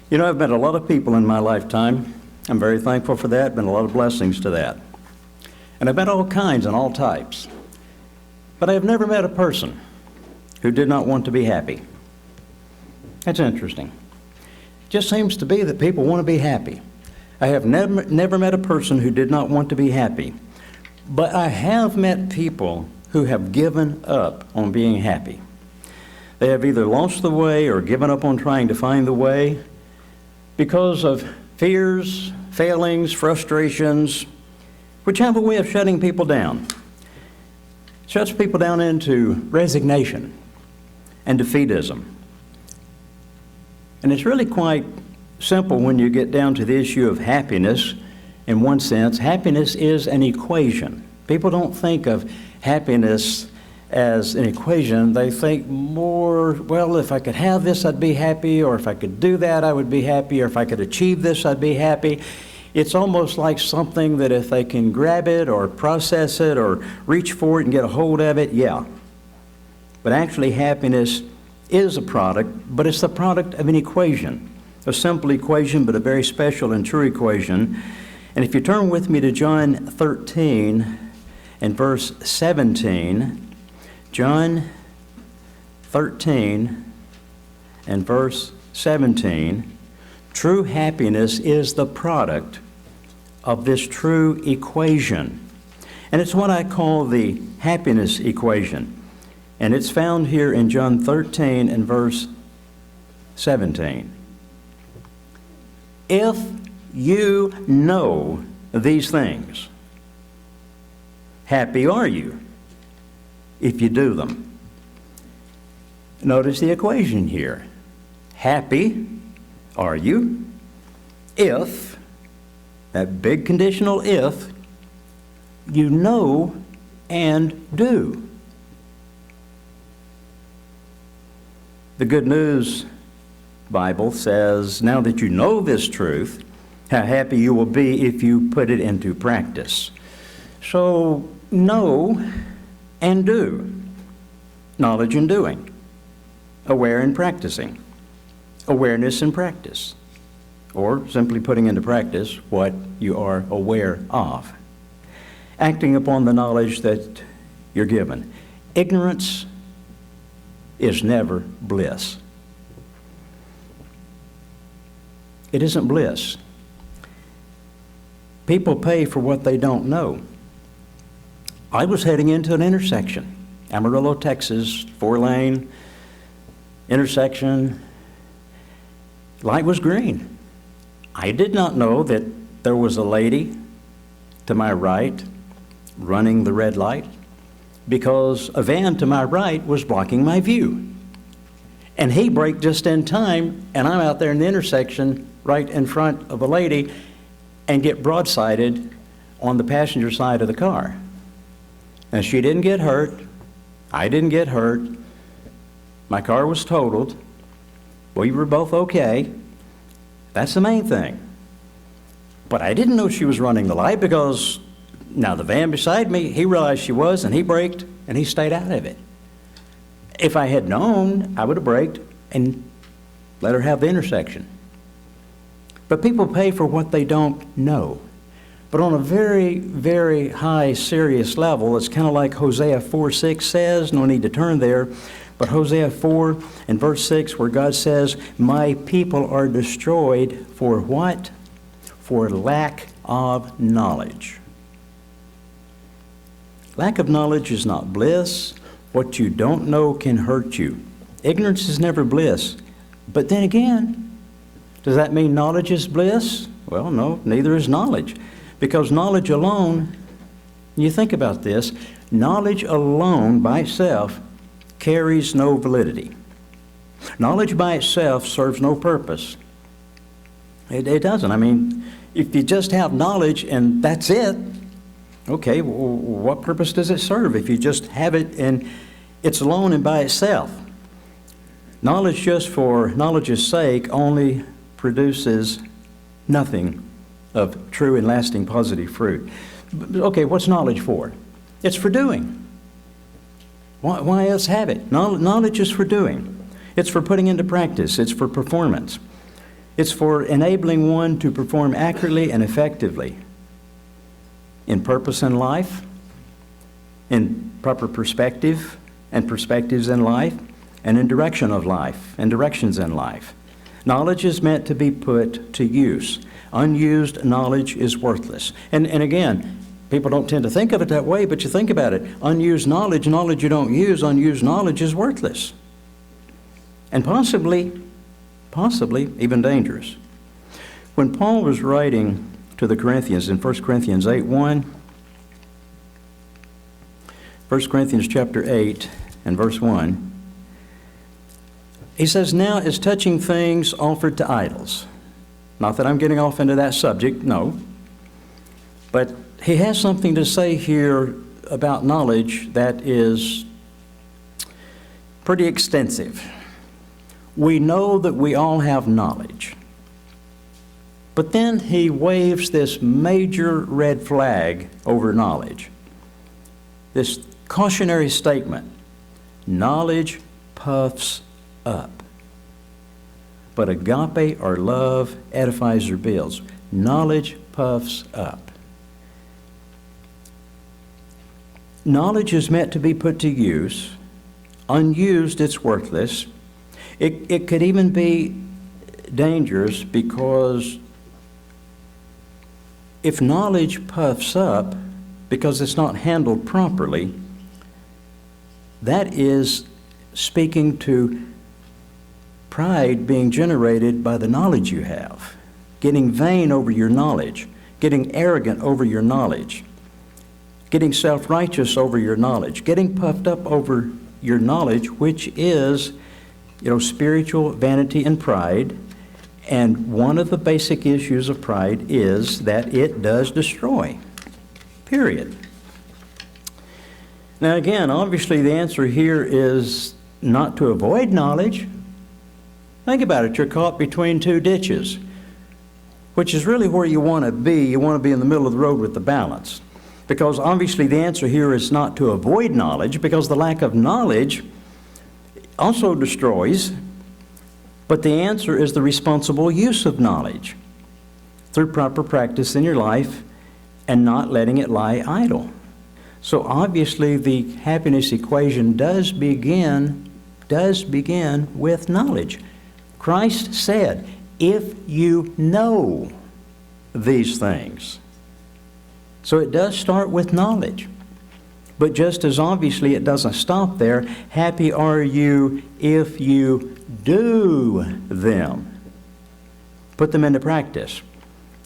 You know, I've met a lot of people in my lifetime. I'm very thankful for that. Been a lot of blessings to that. And I've met all kinds and all types. But I've never met a person who did not want to be happy. That's interesting. It just seems to be that people want to be happy. I have never met a person who did not want to be happy. But I have met people who have given up on being happy. They have either lost the way or given up on trying to find the way because of fears, failings, frustrations, which have a way of shutting people down. It shuts people down into resignation and defeatism. And it's really quite simple when you get down to the issue of happiness. In one sense, happiness is an equation. People don't think of happiness as an equation. They think more, well, if I could have this, I'd be happy, or if I could do that, I would be happy, or if I could achieve this, I'd be happy. It's almost like something that if they can grab it or process it or reach for it and get a hold of it, yeah. But actually, happiness is a product, but it's the product of an equation. A simple equation, but a very special and true equation. And if you turn with me to John 13 and verse 17, John 13 and verse 17, true happiness is the product of this true equation. And it's what I call the happiness equation. And it's found here in John 13 and verse 17. If you know these things, happy are you if you do them. Notice the equation here. Happy are you if, that big conditional if, you know and do. The Good News Bible says, now that you know this truth, how happy you will be if you put it into practice. So, know and do. Knowledge and doing. Aware and practicing. Awareness and practice. Or simply putting into practice what you are aware of. Acting upon the knowledge that you're given. Ignorance is never bliss. It isn't bliss. People pay for what they don't know. I was heading into an intersection, Amarillo, Texas, 4-lane intersection. Light was green. I did not know that there was a lady to my right running the red light because a van to my right was blocking my view. And he braked just in time, and I'm out there in the intersection right in front of a lady and get broadsided on the passenger side of the car. Now, she didn't get hurt. I didn't get hurt. My car was totaled. We were both okay. That's the main thing. But I didn't know she was running the light because now the van beside me, he realized she was, and he braked, and he stayed out of it. If I had known, I would have braked and let her have the intersection. But people pay for what they don't know. But on a very, very high, serious level, it's kind of like Hosea 4:6 says. No need to turn there. But Hosea 4 and verse 6, where God says, my people are destroyed for what? For lack of knowledge. Lack of knowledge is not bliss. What you don't know can hurt you. Ignorance is never bliss. But then again, does that mean knowledge is bliss? Well, no, neither is knowledge. Because knowledge alone, you think about this, knowledge alone by itself carries no validity. Knowledge by itself serves no purpose. It doesn't. I mean, if you just have knowledge and that's it, okay, well, what purpose does it serve if you just have it and it's alone and by itself? Knowledge just for knowledge's sake only produces nothing of true and lasting positive fruit. Okay, what's knowledge for? It's for doing. Why else have it? Knowledge is for doing. It's for putting into practice. It's for performance. It's for enabling one to perform accurately and effectively in purpose in life, in proper perspective and perspectives in life, and in direction of life and directions in life. Knowledge is meant to be put to use. Unused knowledge is worthless. And again, people don't tend to think of it that way, but you think about it. Unused knowledge, knowledge you don't use, unused knowledge is worthless. And possibly even dangerous. When Paul was writing to the Corinthians in 1 Corinthians 8:1, 1 Corinthians chapter 8 and verse 1, he says, "Now as touching things offered to idols." Not that I'm getting off into that subject, no. But he has something to say here about knowledge that is pretty extensive. We know that we all have knowledge. But then he waves this major red flag over knowledge. This cautionary statement: knowledge puffs up, but agape or love edifies or builds. Knowledge puffs up. Knowledge is meant to be put to use. Unused, it's worthless. It could even be dangerous, because if knowledge puffs up because it's not handled properly, that is speaking to pride being generated by the knowledge you have, getting vain over your knowledge, getting arrogant over your knowledge, getting self-righteous over your knowledge, getting puffed up over your knowledge, which is, spiritual vanity and pride. And one of the basic issues of pride is that it does destroy. Period. Now again, obviously the answer here is not to avoid knowledge. Think about it. You're caught between two ditches, which is really where you want to be. You want to be in the middle of the road with the balance. Because obviously the answer here is not to avoid knowledge, because the lack of knowledge also destroys. But the answer is the responsible use of knowledge through proper practice in your life and not letting it lie idle. So obviously the happiness equation does begin with knowledge. Christ said, if you know these things. So it does start with knowledge. But just as obviously it doesn't stop there. Happy are you if you do them. Put them into practice,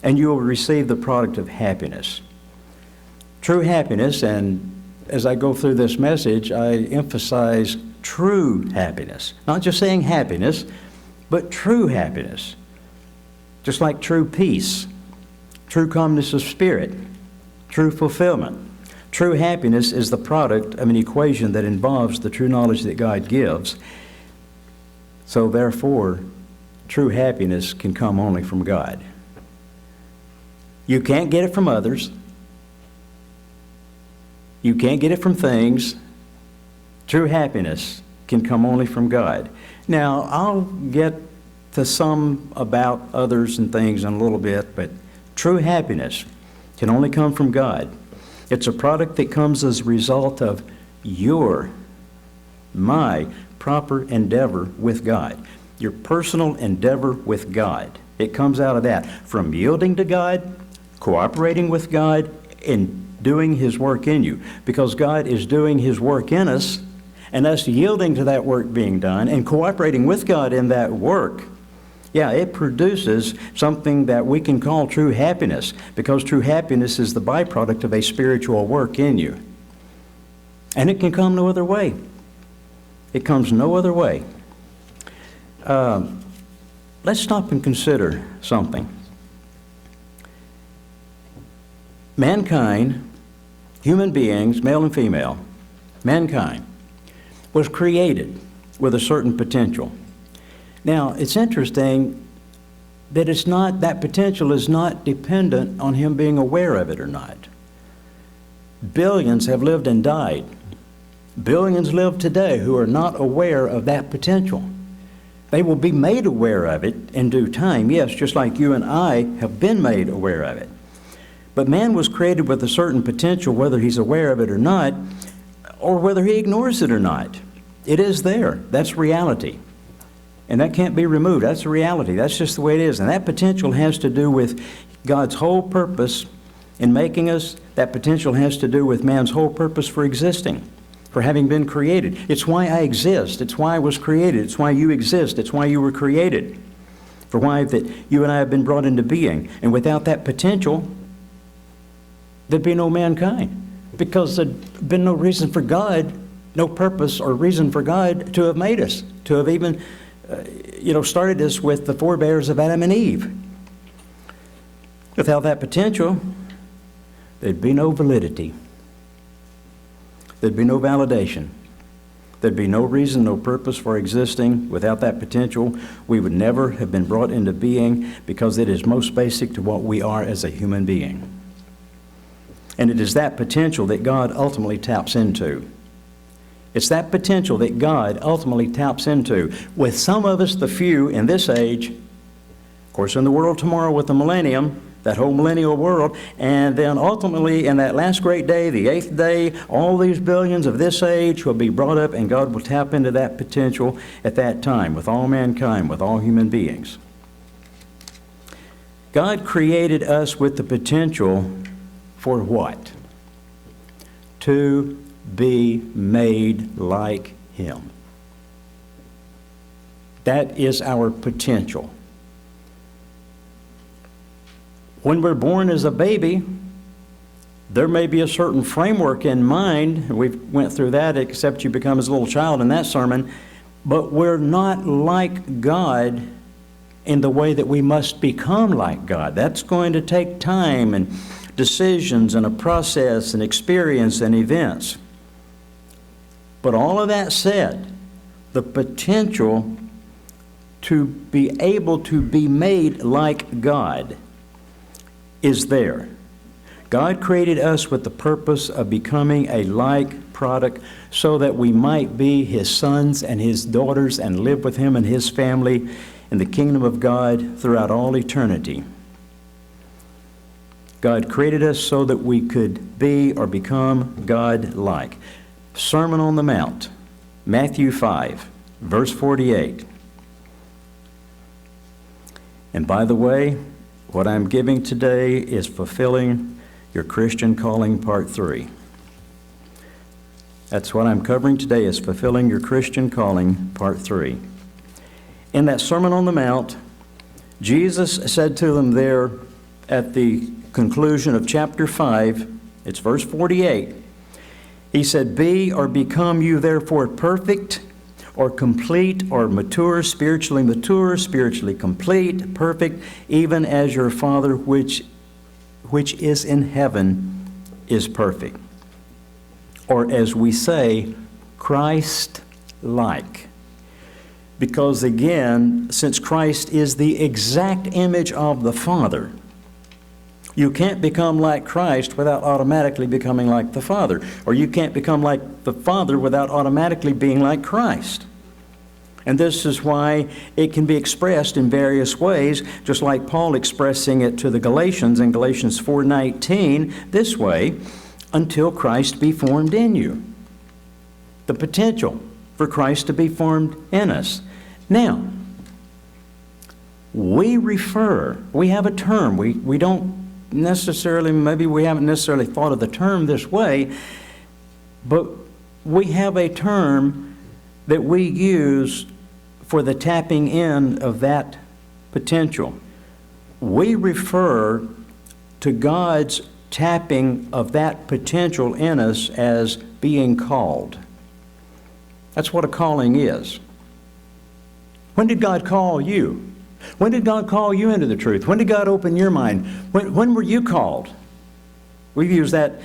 and you will receive the product of happiness. True happiness, and as I go through this message, I emphasize true happiness. Not just saying happiness, but true happiness. Just like true peace, true calmness of spirit, true fulfillment. True happiness is the product of an equation that involves the true knowledge that God gives. So therefore, true happiness can come only from God. You can't get it from others. You can't get it from things. True happiness can come only from God. Now, I'll get to some about others and things in a little bit, but true happiness can only come from God. It's a product that comes as a result of my proper endeavor with God. Your personal endeavor with God. It comes out of that. From yielding to God, cooperating with God, and doing His work in you. Because God is doing His work in us, and us yielding to that work being done and cooperating with God in that work, it produces something that we can call true happiness, because true happiness is the byproduct of a spiritual work in you. And it can come no other way. It comes no other way. Let's stop and consider something. Mankind, human beings, male and female, mankind was created with a certain potential. Now, it's interesting that that potential is not dependent on him being aware of it or not. Billions have lived and died. Billions live today who are not aware of that potential. They will be made aware of it in due time, yes, just like you and I have been made aware of it. But man was created with a certain potential, whether he's aware of it or not, or whether he ignores it or not. It is there. That's reality. And that can't be removed. That's a reality. That's just the way it is. And that potential has to do with God's whole purpose in making us. That potential has to do with man's whole purpose for existing, for having been created. It's why I exist. It's why I was created. It's why you exist. It's why you were created. For why that you and I have been brought into being. And without that potential, there'd be no mankind. Because there'd been no reason for God, no purpose or reason for God to have made us, to have even started us with the forebears of Adam and Eve. Without that potential, there'd be no validity. There'd be no validation. There'd be no reason, no purpose for existing. Without that potential, we would never have been brought into being, because it is most basic to what we are as a human being. And it is that potential that God ultimately taps into. It's that potential that God ultimately taps into. With some of us, the few in this age, of course in the world tomorrow with the millennium, that whole millennial world, and then ultimately in that last great day, the 8th day, all these billions of this age will be brought up, and God will tap into that potential at that time with all mankind, with all human beings. God created us with the potential for what? To be made like Him. That is our potential. When we're born as a baby, there may be a certain framework in mind. We went through that, except you become as a little child in that sermon. But we're not like God in the way that we must become like God. That's going to take time and decisions and a process and experience and events. But all of that said, the potential to be able to be made like God is there. God created us with the purpose of becoming a like product so that we might be His sons and His daughters and live with Him and His family in the kingdom of God throughout all eternity. God created us so that we could be or become God-like. Sermon on the Mount, Matthew 5, verse 48. And by the way, what I'm giving today is Fulfilling Your Christian Calling, Part 3. That's what I'm covering today, is Fulfilling Your Christian Calling, Part 3. In that Sermon on the Mount, Jesus said to them there at the conclusion of chapter 5, it's verse 48, He said, "Be or become you therefore perfect, or complete, or mature, spiritually complete, perfect, even as your Father which is in heaven is perfect." Or as we say, Christ-like. Because again, since Christ is the exact image of the Father, you can't become like Christ without automatically becoming like the Father. Or you can't become like the Father without automatically being like Christ. And this is why it can be expressed in various ways, just like Paul expressing it to the Galatians in Galatians 4:19 this way, until Christ be formed in you. The potential for Christ to be formed in us. Now, we have a term. We don't necessarily, maybe we haven't necessarily thought of the term this way, but we have a term that we use for the tapping in of that potential. We refer to God's tapping of that potential in us as being called. That's what a calling is. When did God call you? When did God call you into the truth? When did God open your mind? When were you called? We've used that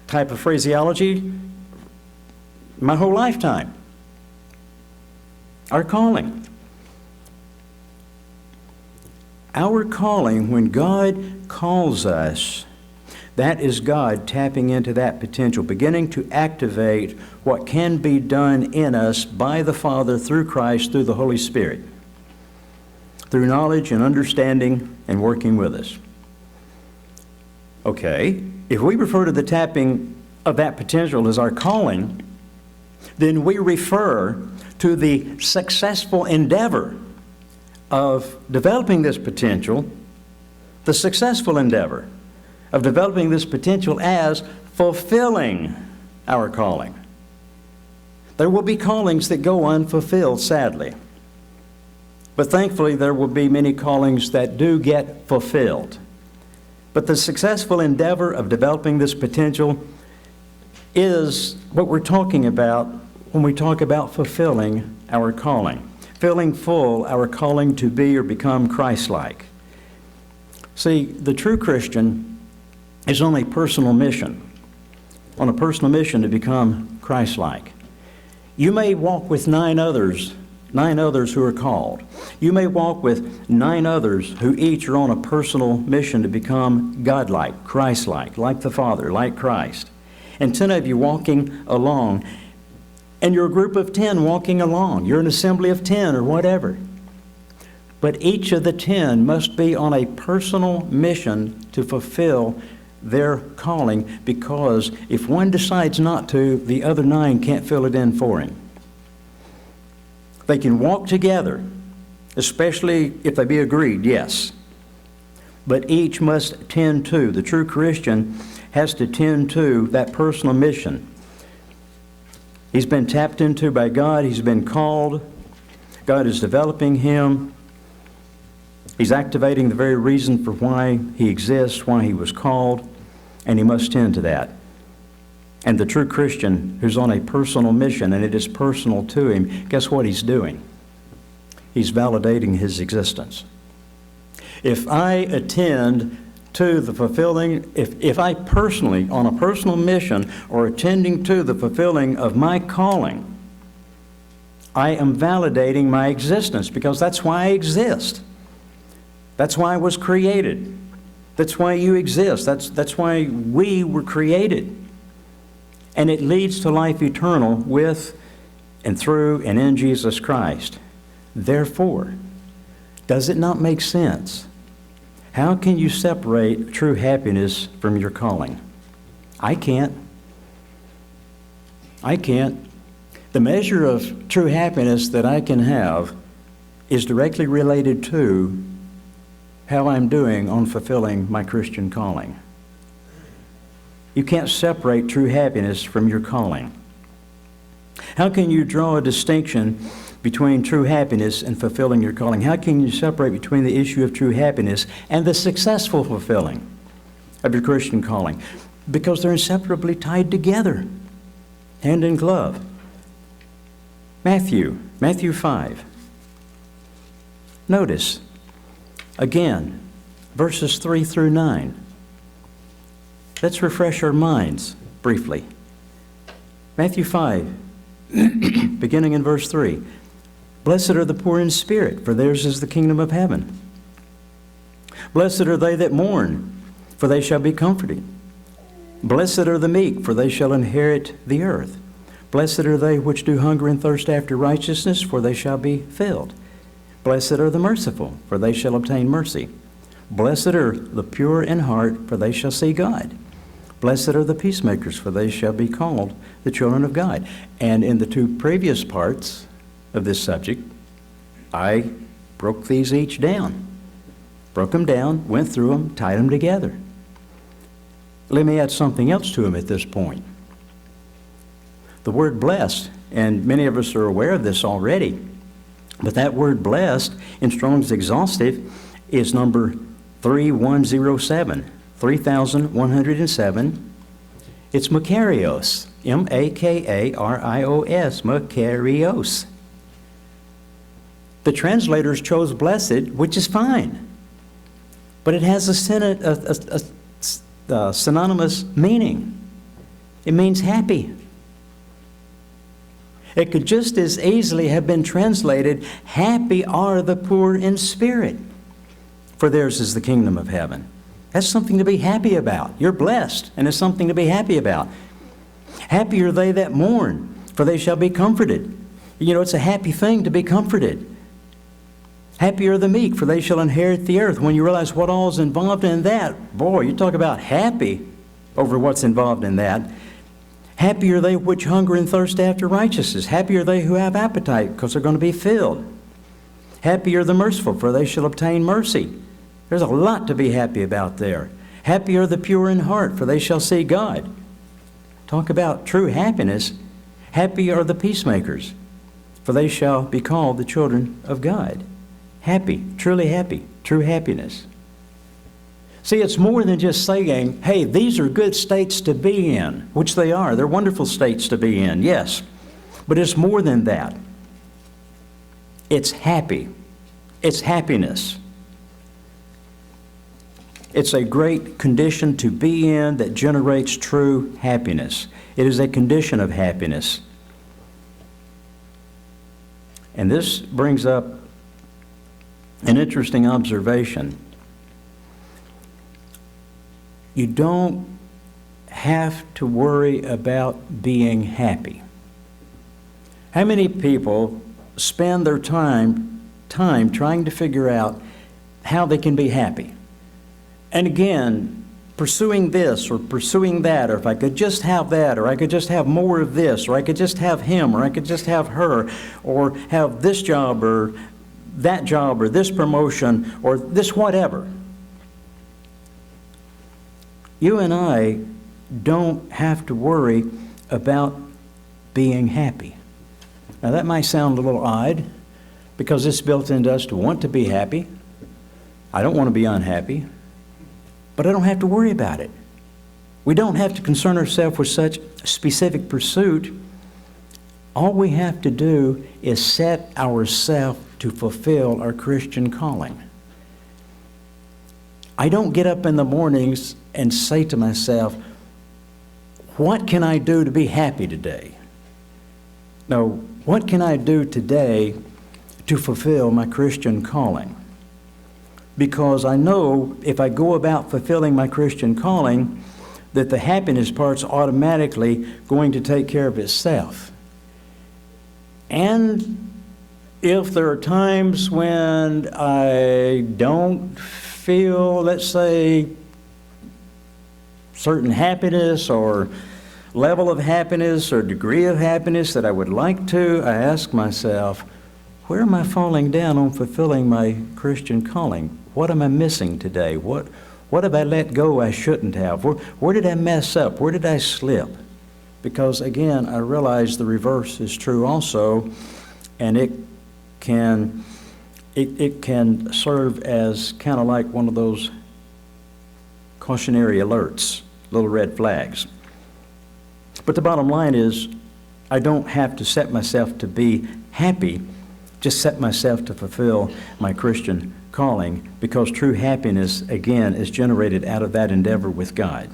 type of phraseology my whole lifetime. Our calling. Our calling, when God calls us, That is God tapping into that potential, beginning to activate what can be done in us by the Father through Christ, through the Holy Spirit, through knowledge and understanding and working with us. Okay, if we refer to the tapping of that potential as our calling, then we refer to the successful endeavor of developing this potential, the successful endeavor of developing this potential as fulfilling our calling. There will be callings that go unfulfilled, sadly. But thankfully, there will be many callings that do get fulfilled. But the successful endeavor of developing this potential is what we're talking about when we talk about fulfilling our calling. Filling full our calling to be or become Christ-like. See, the true Christian is on a personal mission to become Christ-like. You may walk with nine others who are called. You may walk with 9 others who each are on a personal mission to become God-like, Christ-like, like the Father, like Christ. And 10 of you walking along, and you're a group of 10 walking along. You're an assembly of 10 or whatever. But each of the 10 must be on a personal mission to fulfill their calling, because if one decides not to, the other 9 can't fill it in for him. They can walk together, especially if they be agreed, yes. But each must tend to, the true Christian has to tend to that personal mission. He's been tapped into by God. He's been called. God is developing him. He's activating the very reason for why he exists, why he was called, and he must tend to that. And the true Christian who's on a personal mission, and it is personal to him, guess what he's doing? He's validating his existence. If I attend to the fulfilling, if I personally, on a personal mission, or attending to the fulfilling of my calling, I am validating my existence, because that's why I exist. That's why I was created. That's why you exist. That's why we were created. And it leads to life eternal with and through and in Jesus Christ. Therefore, does it not make sense? How can you separate true happiness from your calling? I can't. The measure of true happiness that I can have is directly related to how I'm doing on fulfilling my Christian calling. You can't separate true happiness from your calling. How can you draw a distinction between true happiness and fulfilling your calling? How can you separate between the issue of true happiness and the successful fulfilling of your Christian calling? Because they're inseparably tied together, hand in glove. Matthew 5. Notice, again, verses 3 through 9. Let's refresh our minds briefly. Matthew 5, beginning in verse 3. Blessed are the poor in spirit, for theirs is the kingdom of heaven. Blessed are they that mourn, for they shall be comforted. Blessed are the meek, for they shall inherit the earth. Blessed are they which do hunger and thirst after righteousness, for they shall be filled. Blessed are the merciful, for they shall obtain mercy. Blessed are the pure in heart, for they shall see God. Blessed are the peacemakers, for they shall be called the children of God. And in the 2 previous parts of this subject, I broke these each down. Broke them down, went through them, tied them together. Let me add something else to them at this point. The word blessed, and many of us are aware of this already, but that word blessed in Strong's Exhaustive is number 3107. 3107. It's Makarios. Makarios. Makarios. The translators chose blessed, which is fine. But it has a synonymous meaning. It means happy. It could just as easily have been translated, happy are the poor in spirit, for theirs is the kingdom of heaven. That's something to be happy about. You're blessed, and it's something to be happy about. Happy are they that mourn, for they shall be comforted. You know, it's a happy thing to be comforted. Happy are the meek, for they shall inherit the earth. When you realize what all is involved in that, boy, you talk about happy over what's involved in that. Happy are they which hunger and thirst after righteousness. Happy are they who have appetite, because they're going to be filled. Happy are the merciful, for they shall obtain mercy. There's a lot to be happy about there. Happy are the pure in heart, for they shall see God. Talk about true happiness. Happy are the peacemakers, for they shall be called the children of God. Happy, true happiness. See, it's more than just saying, hey, these are good states to be in, which they are. They're wonderful states to be in, yes. But it's more than that. It's happy. It's happiness. It's a great condition to be in that generates true happiness. It is a condition of happiness. And this brings up an interesting observation. You don't have to worry about being happy. How many people spend their time trying to figure out how they can be happy? And again, pursuing this or pursuing that, or if I could just have that, or I could just have more of this, or I could just have him, or I could just have her, or have this job, or that job, or this promotion, or this whatever. You and I don't have to worry about being happy. Now that might sound a little odd, because it's built into us to want to be happy. I don't want to be unhappy, but I don't have to worry about it. We don't have to concern ourselves with such specific pursuit. All we have to do is set ourselves to fulfill our Christian calling. I don't get up in the mornings and say to myself, what can I do to be happy today? No, what can I do today to fulfill my Christian calling? Because I know if I go about fulfilling my Christian calling, that the happiness part's automatically going to take care of itself. And if there are times when I don't feel, let's say, certain happiness or level of happiness or degree of happiness that I would like to, I ask myself, where am I falling down on fulfilling my Christian calling? What am I missing today? What have I let go I shouldn't have? Where did I mess up? Where did I slip? Because again, I realize the reverse is true also, and it can serve as kind of like one of those cautionary alerts, little red flags. But the bottom line is, I don't have to set myself to be happy, just set myself to fulfill my Christian calling, because true happiness, again, is generated out of that endeavor with God.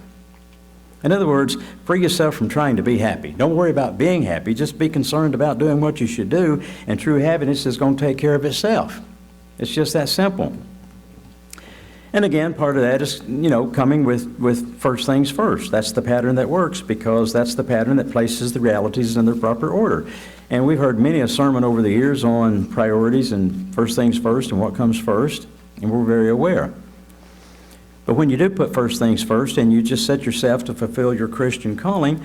In other words, free yourself from trying to be happy. Don't worry about being happy. Just be concerned about doing what you should do, and true happiness is going to take care of itself. It's just that simple. And again, part of that is, coming with first things first. That's the pattern that works, because that's the pattern that places the realities in their proper order. And we've heard many a sermon over the years on priorities and first things first and what comes first, and we're very aware. But when you do put first things first and you just set yourself to fulfill your Christian calling,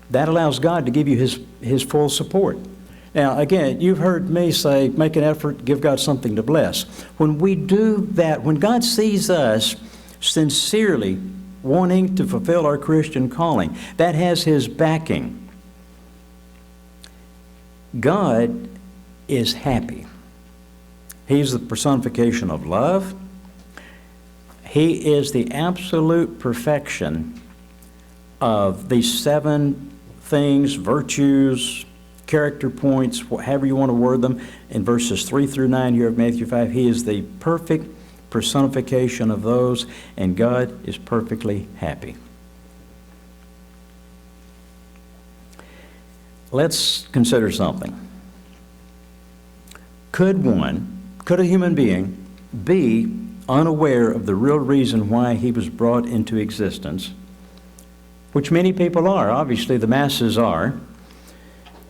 that allows God to give you His full support. Now, again, you've heard me say, make an effort, give God something to bless. When we do that, when God sees us sincerely wanting to fulfill our Christian calling, that has His backing. God is happy. He's the personification of love. He is the absolute perfection of these 7 things, virtues, character points, however you want to word them, in verses 3 through 9 here of Matthew 5. He is the perfect personification of those, and God is perfectly happy. Let's consider something. Could a human being be unaware of the real reason why he was brought into existence, which many people are, obviously the masses are,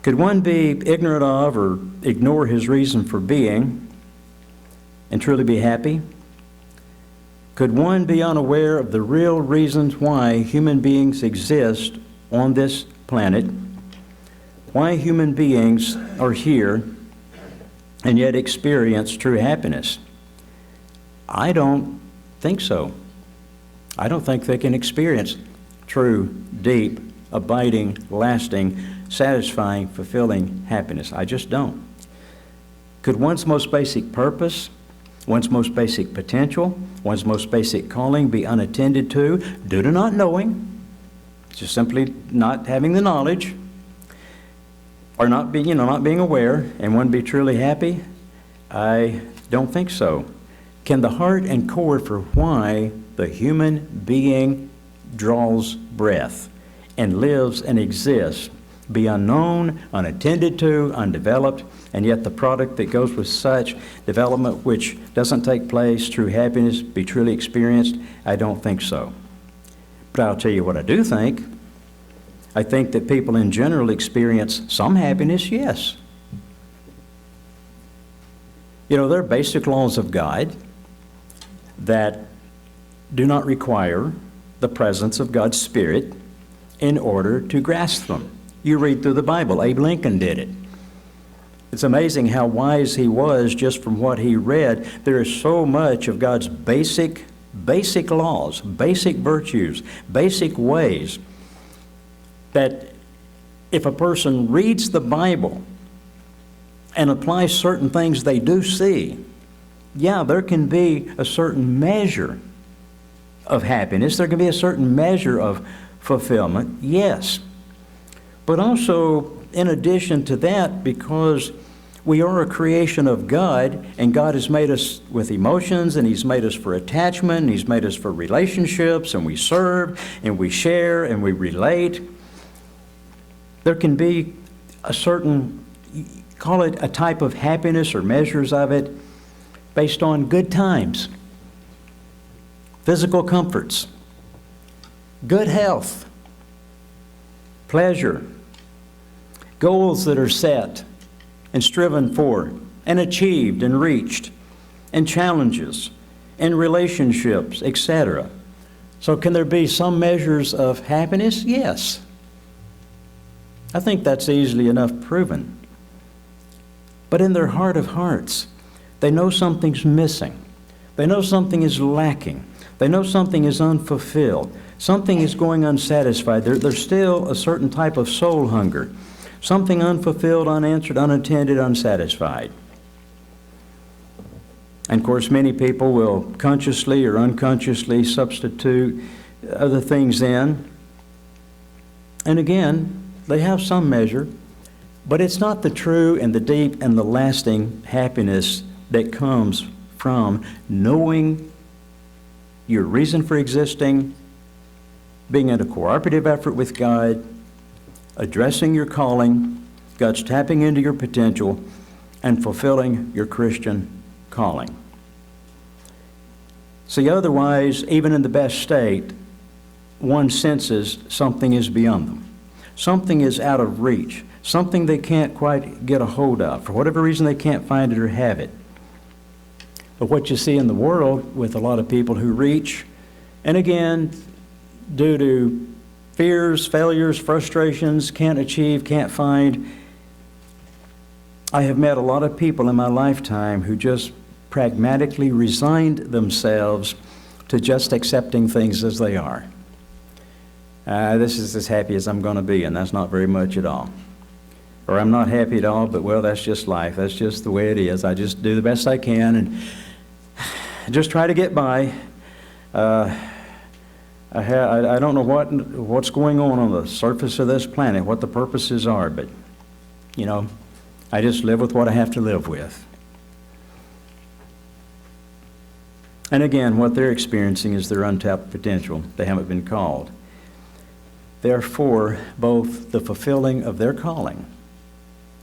could one be ignorant of or ignore his reason for being and truly be happy? Could one be unaware of the real reasons why human beings exist on this planet, why human beings are here, and yet experience true happiness? I don't think so. I don't think they can experience true, deep, abiding, lasting, satisfying, fulfilling happiness. I just don't. Could one's most basic purpose, one's most basic potential, one's most basic calling be unattended to due to not knowing, just simply not having the knowledge, or not being aware, and one be truly happy? I don't think so. Can the heart and core for why the human being draws breath and lives and exists be unknown, unattended to, undeveloped, and yet the product that goes with such development which doesn't take place, true happiness, be truly experienced? I don't think so. But I'll tell you what I do think. I think that people in general experience some happiness, yes. There are basic laws of God that do not require the presence of God's Spirit in order to grasp them. You read through the Bible. Abe Lincoln did it. It's amazing how wise he was just from what he read. There is so much of God's basic laws, basic virtues, basic ways that if a person reads the Bible and applies certain things they do see, there can be a certain measure of happiness. There can be a certain measure of fulfillment, yes. But also, in addition to that, because we are a creation of God, and God has made us with emotions, and He's made us for attachment, and He's made us for relationships, and we serve, and we share, and we relate. There can be a certain, call it a type of happiness or measures of it, based on good times, physical comforts, good health, pleasure, goals that are set and striven for and achieved and reached, and challenges and relationships, etc. So can there be some measures of happiness? Yes. I think that's easily enough proven. But in their heart of hearts, they know something's missing. They know something is lacking. They know something is unfulfilled. Something is going unsatisfied. There's still a certain type of soul hunger. Something unfulfilled, unanswered, unattended, unsatisfied. And of course, many people will consciously or unconsciously substitute other things in. And again, they have some measure, but it's not the true and the deep and the lasting happiness that comes from knowing your reason for existing, being in a cooperative effort with God, addressing your calling, God's tapping into your potential, and fulfilling your Christian calling. See, otherwise, even in the best state, one senses something is beyond them. Something is out of reach. Something they can't quite get a hold of. For whatever reason, they can't find it or have it. But what you see in the world with a lot of people who reach, and again, due to fears, failures, frustrations, can't achieve, can't find. I have met a lot of people in my lifetime who just pragmatically resigned themselves to just accepting things as they are. This is as happy as I'm going to be, and that's not very much at all. Or I'm not happy at all, but well, that's just life. That's just the way it is. I just do the best I can and just try to get by. I don't know what's going on the surface of this planet, what the purposes are, but, I just live with what I have to live with. And again, what they're experiencing is their untapped potential. They haven't been called. Therefore, both the fulfilling of their calling,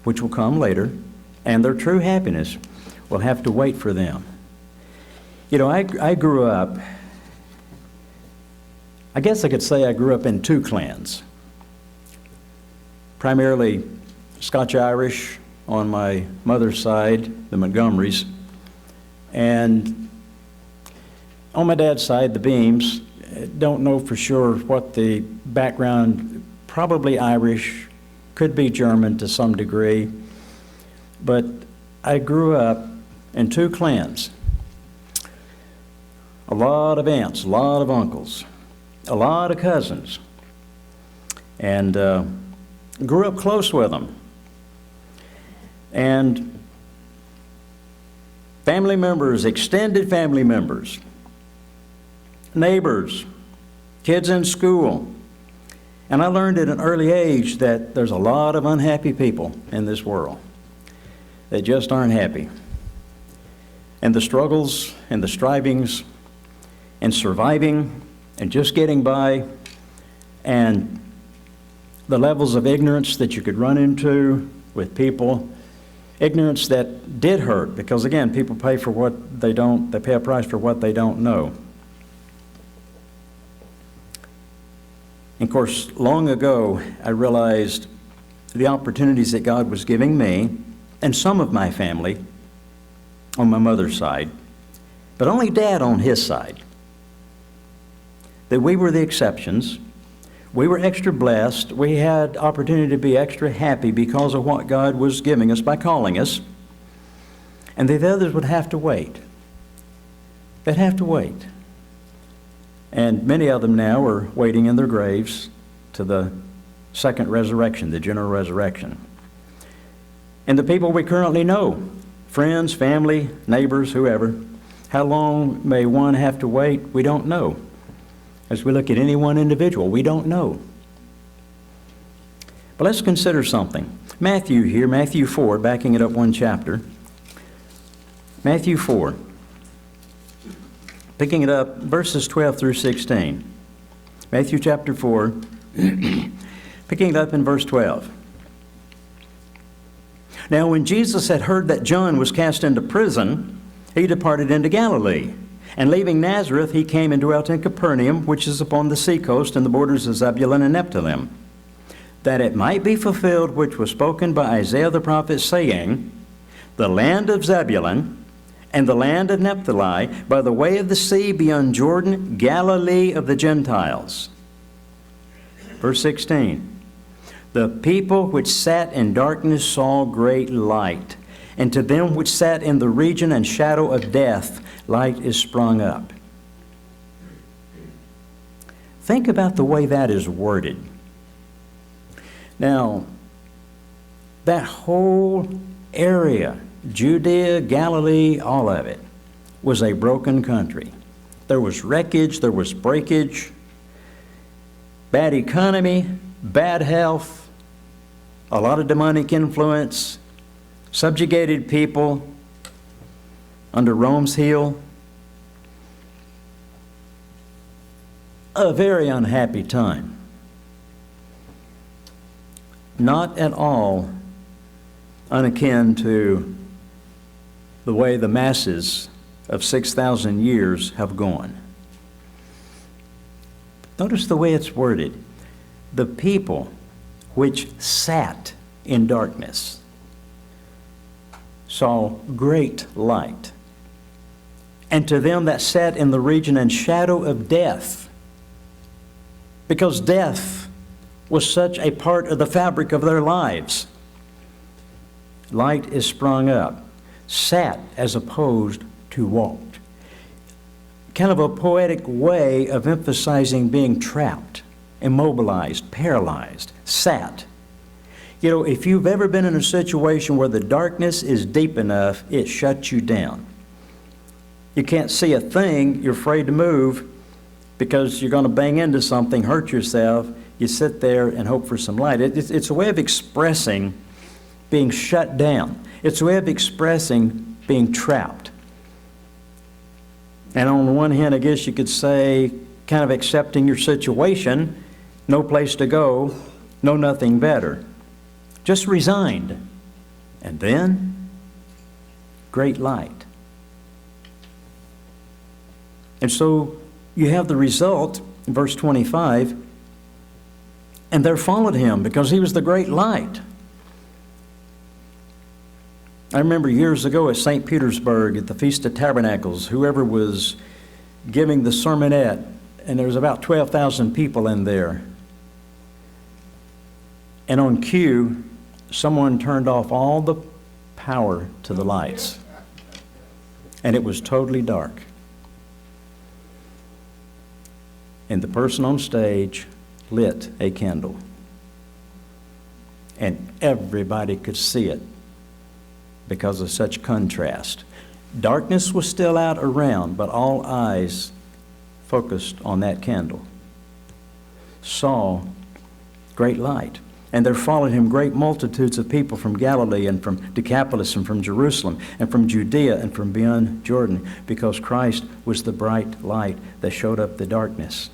which will come later, and their true happiness will have to wait for them. I grew up, I guess I could say I grew up in two clans. Primarily Scotch-Irish on my mother's side, the Montgomerys, and on my dad's side, the Beams. Don't know for sure what the background, probably Irish, could be German to some degree, but I grew up in two clans. A lot of aunts, a lot of uncles, a lot of cousins, and grew up close with them. And family members, extended family members, neighbors, kids in school. And I learned at an early age that there's a lot of unhappy people in this world that just aren't happy. And the struggles and the strivings and surviving and just getting by, and the levels of ignorance that you could run into with people, ignorance that did hurt, because again, people pay for what they pay a price for what they don't know. And of course, long ago, I realized the opportunities that God was giving me and some of my family on my mother's side, but only Dad on his side, that we were the exceptions. We were extra blessed. We had opportunity to be extra happy because of what God was giving us by calling us. And the others would have to wait. They'd have to wait. And many of them now are waiting in their graves to the second resurrection, the general resurrection. And the people we currently know, friends, family, neighbors, whoever, how long may one have to wait? We don't know. As we look at any one individual, we don't know. But let's consider something. Matthew 4, backing it up one chapter. Matthew 4, picking it up, verses 12 through 16. Matthew chapter 4, picking it up in verse 12. Now when Jesus had heard that John was cast into prison, he departed into Galilee. And leaving Nazareth, he came and dwelt in Capernaum, which is upon the seacoast in the borders of Zebulun and Naphtali, that it might be fulfilled which was spoken by Isaiah the prophet, saying, the land of Zebulun and the land of Naphtali, by the way of the sea beyond Jordan, Galilee of the Gentiles. Verse 16, the people which sat in darkness saw great light, and to them which sat in the region and shadow of death, light is sprung up. Think about the way that is worded. Now, that whole area, Judea, Galilee, all of it, was a broken country. There was wreckage, there was breakage, bad economy, bad health, a lot of demonic influence, subjugated people under Rome's heel. A very unhappy time. Not at all unakin to the way the masses of 6,000 years have gone. Notice the way it's worded. The people which sat in darkness saw great light. And to them that sat in the region and shadow of death, because death was such a part of the fabric of their lives, light is sprung up. Sat as opposed to walked. Kind of a poetic way of emphasizing being trapped, immobilized, paralyzed. Sat. You know, if you've ever been in a situation where the darkness is deep enough, it shuts you down. You can't see a thing, you're afraid to move because you're going to bang into something, hurt yourself. You sit there and hope for some light. It's a way of expressing being shut down. It's a way of expressing being trapped. And on the one hand, I guess you could say, kind of accepting your situation, no place to go, no nothing better. Just resigned. And then, great light. And so you have the result, in verse 25, and there followed him because he was the great light. I remember years ago at St. Petersburg at the Feast of Tabernacles, whoever was giving the sermonette, and there was about 12,000 people in there. And on cue, someone turned off all the power to the lights. And it was totally dark. And the person on stage lit a candle. And everybody could see it because of such contrast. Darkness was still out around, but all eyes focused on that candle. Saw great light. And there followed him great multitudes of people from Galilee and from Decapolis and from Jerusalem and from Judea and from beyond Jordan, because Christ was the bright light that showed up the darkness.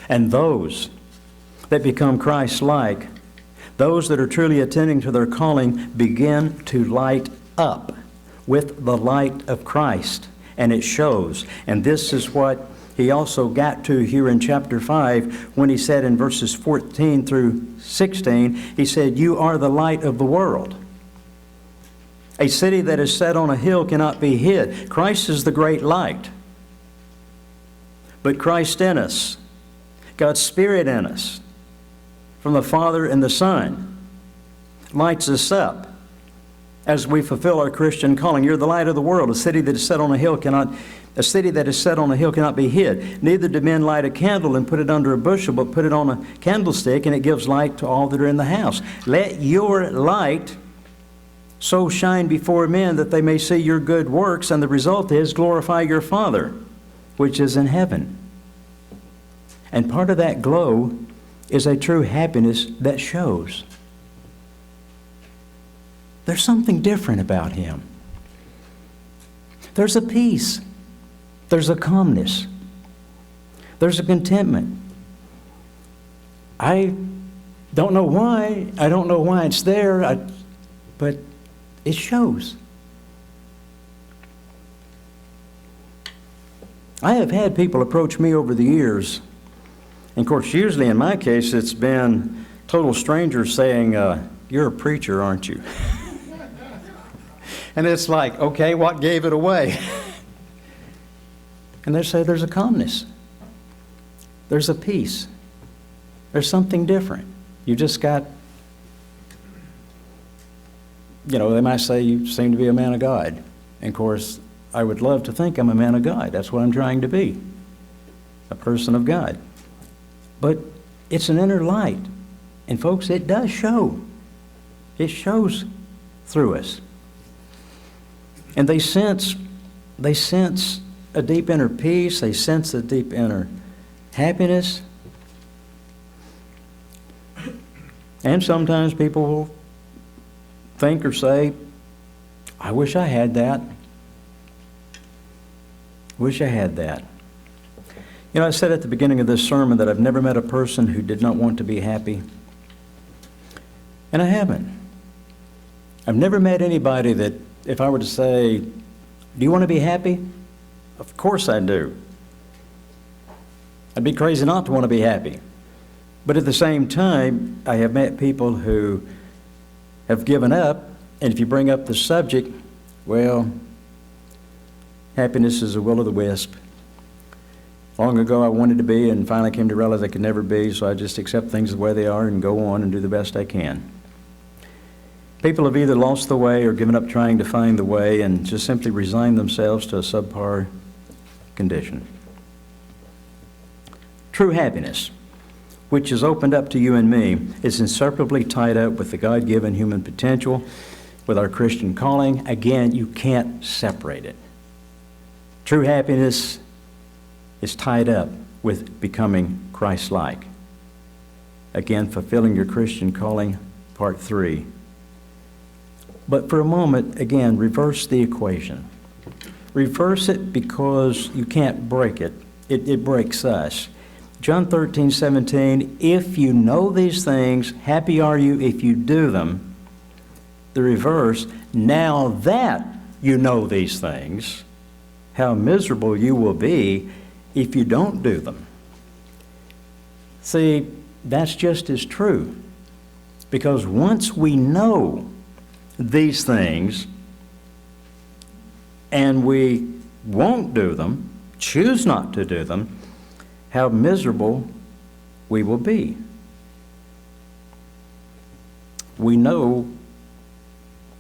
And those that become Christ-like, those that are truly attending to their calling, begin to light up with the light of Christ. And it shows. And this is what he also got to here in chapter 5 when he said in verses 14 through 16, he said, "You are the light of the world. A city that is set on a hill cannot be hid." Christ is the great light. But Christ in us, God's Spirit in us, from the Father and the Son, lights us up as we fulfill our Christian calling. You're the light of the world. A city that is set on a hill cannot be hid. Neither do men light a candle and put it under a bushel, but put it on a candlestick, and it gives light to all that are in the house. Let your light so shine before men that they may see your good works, and the result is glorify your Father, which is in heaven. And part of that glow is a true happiness that shows. There's something different about him. There's a peace. There's a calmness. There's a contentment. I don't know why. I don't know why it's there, but it shows. I have had people approach me over the years, and of course, usually in my case, it's been total strangers saying, "You're a preacher, aren't you?" And it's like, okay, what gave it away? And they say there's a calmness. There's a peace. There's something different. You just got, they might say you seem to be a man of God. And of course, I would love to think I'm a man of God. That's what I'm trying to be, a person of God. But it's an inner light. And folks, it does show. It shows through us. And they sense a deep inner peace. They sense a deep inner happiness. And sometimes people will think or say, "I wish I had that. Wish I had that." I said at the beginning of this sermon that I've never met a person who did not want to be happy. And I haven't. I've never met anybody that, if I were to say, "Do you want to be happy?" Of course I do. I'd be crazy not to want to be happy. But at the same time, I have met people who have given up, and if you bring up the subject, well, happiness is a will-o'-the-wisp. Long ago I wanted to be, and finally came to realize I could never be, so I just accept things the way they are and go on and do the best I can. People have either lost the way or given up trying to find the way and just simply resigned themselves to a subpar condition. True happiness, which is opened up to you and me, is inseparably tied up with the God-given human potential, with our Christian calling. Again, you can't separate it. True happiness is tied up with becoming Christ-like. Again, fulfilling your Christian calling, part 3. But for a moment, again, reverse the equation. Reverse it because you can't break it. It breaks us. John 13:17, if you know these things, happy are you if you do them. The reverse, now that you know these things, how miserable you will be if you don't do them. See, that's just as true. Because once we know these things and we won't do them, choose not to do them, how miserable we will be. We know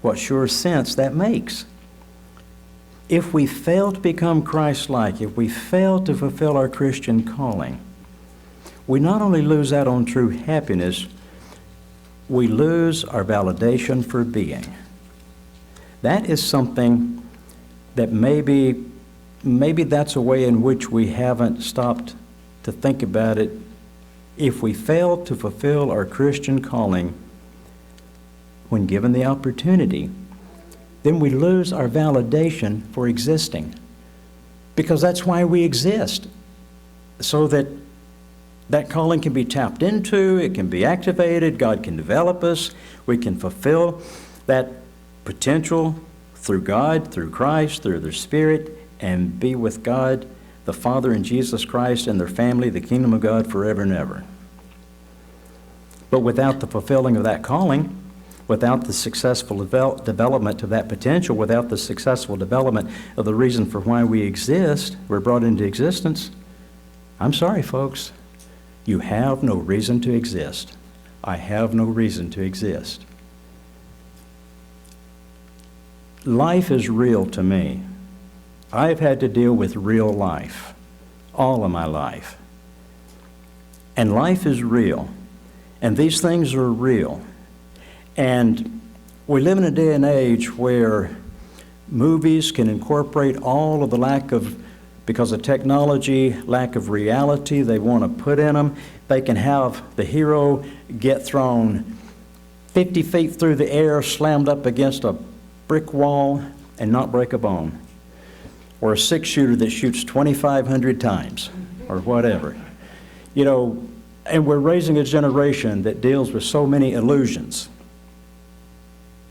what sure sense that makes. If we fail to become Christ-like, if we fail to fulfill our Christian calling, we not only lose out on true happiness, we lose our validation for being. That is something that maybe that's a way in which we haven't stopped to think about it. If we fail to fulfill our Christian calling when given the opportunity, then we lose our validation for existing. Because that's why we exist, so that calling can be tapped into, it can be activated, God can develop us, we can fulfill that potential through God, through Christ, through their Spirit, and be with God, the Father and Jesus Christ and their family, the kingdom of God forever and ever. But without the fulfilling of that calling, without the successful development of that potential, without the successful development of the reason for why we exist, we're brought into existence, I'm sorry, folks, you have no reason to exist. I have no reason to exist. Life is real to me. I've had to deal with real life all of my life. And life is real. And these things are real. And we live in a day and age where movies can incorporate all of the because of technology, lack of reality they want to put in them. They can have the hero get thrown 50 feet through the air, slammed up against a brick wall, and not break a bone. Or a six-shooter that shoots 2,500 times, or whatever. You know, and we're raising a generation that deals with so many illusions.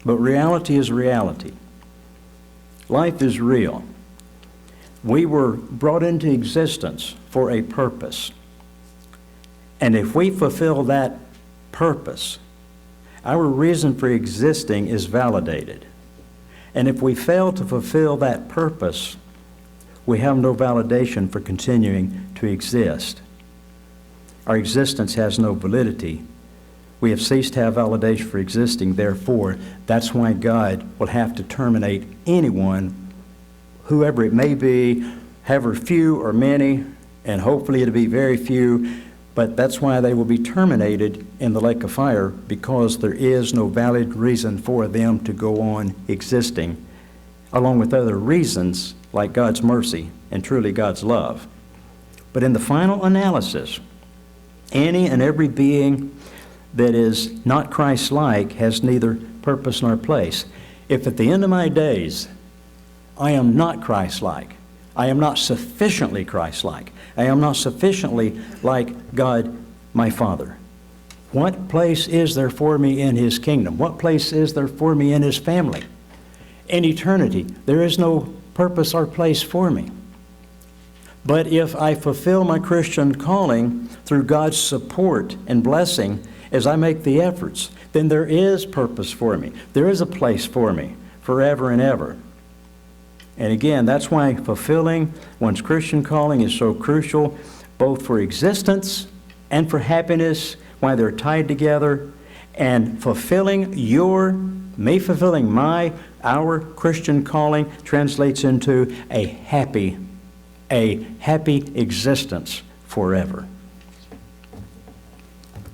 But reality is reality. Life is real. We were brought into existence for a purpose. And if we fulfill that purpose, our reason for existing is validated. And if we fail to fulfill that purpose, we have no validation for continuing to exist. Our existence has no validity. We have ceased to have validation for existing. Therefore, that's why God will have to terminate anyone, whoever it may be, however few or many, and hopefully it'll be very few, but that's why they will be terminated in the lake of fire, because there is no valid reason for them to go on existing, along with other reasons like God's mercy and truly God's love. But in the final analysis, any and every being that is not Christ-like has neither purpose nor place. If at the end of my days I am not Christ-like, I am not sufficiently Christ-like, I am not sufficiently like God my Father, what place is there for me in His kingdom? What place is there for me in His family? In eternity, there is no purpose or place for me. But if I fulfill my Christian calling through God's support and blessing as I make the efforts, then there is purpose for me. There is a place for me forever and ever. And again, that's why fulfilling one's Christian calling is so crucial, both for existence and for happiness, why they're tied together. And fulfilling our Christian calling translates into a happy existence forever.